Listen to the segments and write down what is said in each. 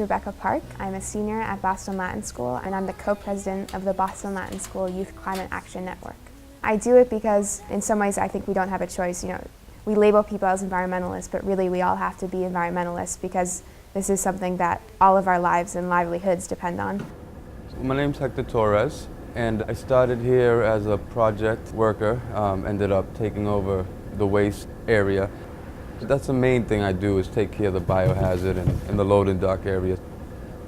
Rebecca Park. I'm a senior at Boston Latin School, and I'm the co-president of the Boston Latin School Youth Climate Action Network. I do it because in some ways I think we don't have a choice. We label people as environmentalists, but really we all have to be environmentalists because this is something that all of our lives and livelihoods depend on. My name's Hector Torres, and I started here as a project worker, ended up taking over the waste area. That's the main thing I do, is take care of the biohazard and the load and dock area.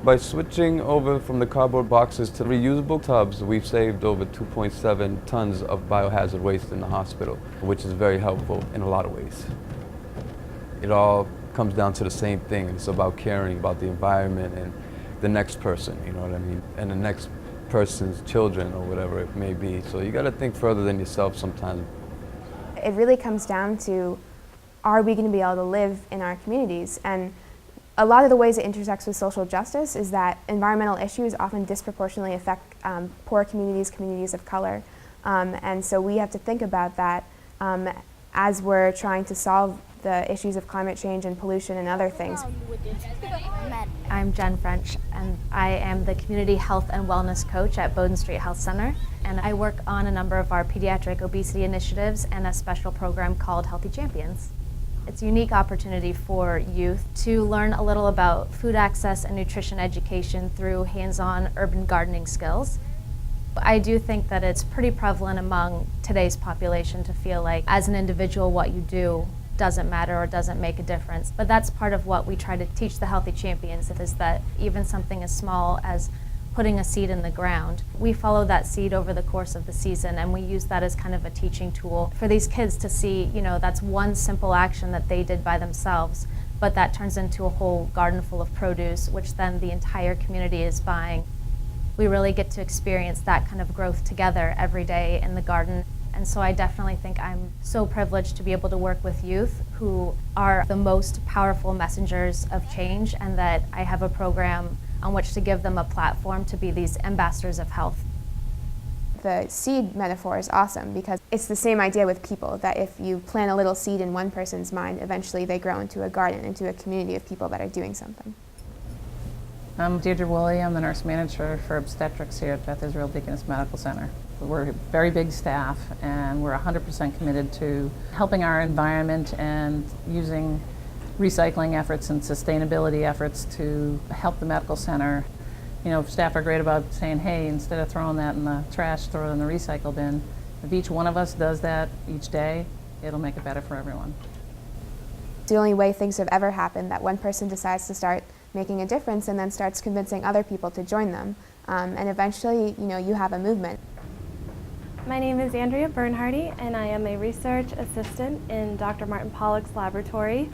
By switching over from the cardboard boxes to reusable tubs, we've saved over 2.7 tons of biohazard waste in the hospital, which is very helpful in a lot of ways. It all comes down to the same thing. It's about caring about the environment and the next person, you know what I mean? And the next person's children or whatever it may be. So you gotta think further than yourself sometimes. It really comes down to, are we going to be able to live in our communities? And a lot of the ways it intersects with social justice is that environmental issues often disproportionately affect poor communities, communities of color. And so we have to think about that as we're trying to solve the issues of climate change and pollution and other things. I'm Jen French, and I am the Community Health and Wellness Coach at Bowdoin Street Health Center. And I work on a number of our pediatric obesity initiatives and a special program called Healthy Champions. It's a unique opportunity for youth to learn a little about food access and nutrition education through hands-on urban gardening skills. I do think that it's pretty prevalent among today's population to feel like as an individual what you do doesn't matter or doesn't make a difference. But that's part of what we try to teach the Healthy Champions, is that even something as small as putting a seed in the ground, we follow that seed over the course of the season, and we use that as kind of a teaching tool for these kids to see, that's one simple action that they did by themselves, but that turns into a whole garden full of produce, which then the entire community is buying. We really get to experience that kind of growth together every day in the garden. And so I definitely think I'm so privileged to be able to work with youth who are the most powerful messengers of change, and that I have a program on which to give them a platform to be these ambassadors of health. The seed metaphor is awesome because it's the same idea with people, that if you plant a little seed in one person's mind, eventually they grow into a garden, into a community of people that are doing something. I'm Deirdre Willie. I'm the nurse manager for obstetrics here at Beth Israel Deaconess Medical Center. We're a very big staff, and we're 100% committed to helping our environment and using recycling efforts and sustainability efforts to help the medical center. Staff are great about saying, hey, instead of throwing that in the trash, throw it in the recycle bin. If each one of us does that each day, it'll make it better for everyone. It's the only way things have ever happened, that one person decides to start making a difference and then starts convincing other people to join them. And eventually, you have a movement. My name is Andrea Burnhard, and I am a research assistant in Dr. Martin Pollack's laboratory.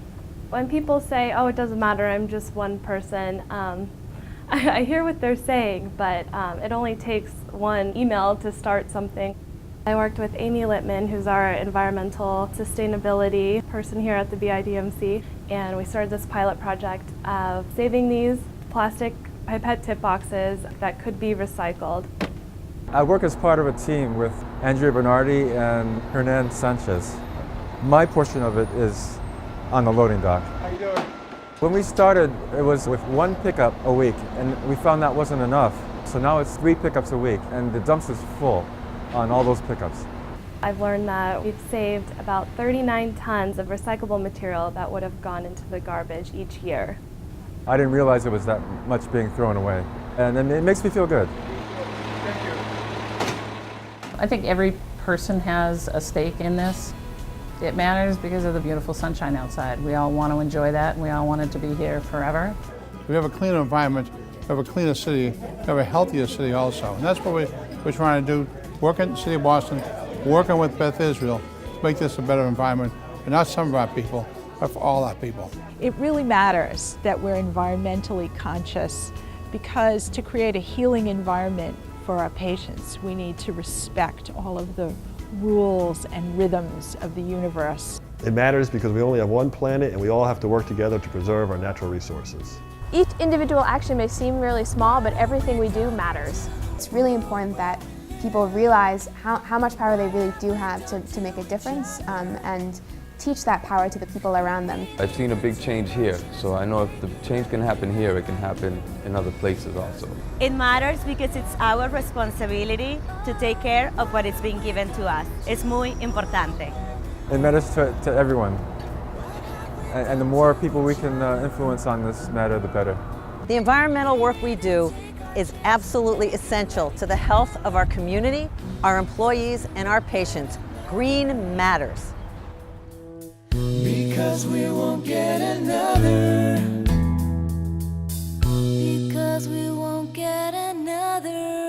When people say, oh, it doesn't matter, I'm just one person, I hear what they're saying, but it only takes one email to start something. I worked with Amy Littman, who's our environmental sustainability person here at the BIDMC, and we started this pilot project of saving these plastic pipette tip boxes that could be recycled. I work as part of a team with Andrea Burnhard and Hernan Sanchez. My portion of it is on the loading dock. How you doing? When we started, it was with one pickup a week, and we found that wasn't enough. So now it's 3 pickups a week, and the dumpster's full on all those pickups. I've learned that we've saved about 39 tons of recyclable material that would have gone into the garbage each year. I didn't realize it was that much being thrown away, and it makes me feel good. Thank you. I think every person has a stake in this. It matters because of the beautiful sunshine outside. We all want to enjoy that, and we all want it to be here forever. We have a cleaner environment, we have a cleaner city, we have a healthier city also. And that's what we're trying to do, working in the city of Boston, working with Beth Israel to make this a better environment for not some of our people, but for all our people. It really matters that we're environmentally conscious, because to create a healing environment for our patients, we need to respect all of the rules and rhythms of the universe. It matters because we only have one planet, and we all have to work together to preserve our natural resources. Each individual action may seem really small, but everything we do matters. It's really important that people realize how much power they really do have to make a difference, and teach that power to the people around them. I've seen a big change here, so I know if the change can happen here, it can happen in other places also. It matters because it's our responsibility to take care of what is being given to us. Es muy importante. It matters to everyone. And the more people we can influence on this matter, the better. The environmental work we do is absolutely essential to the health of our community, our employees, and our patients. Green matters. Because we won't get another. Because we won't get another.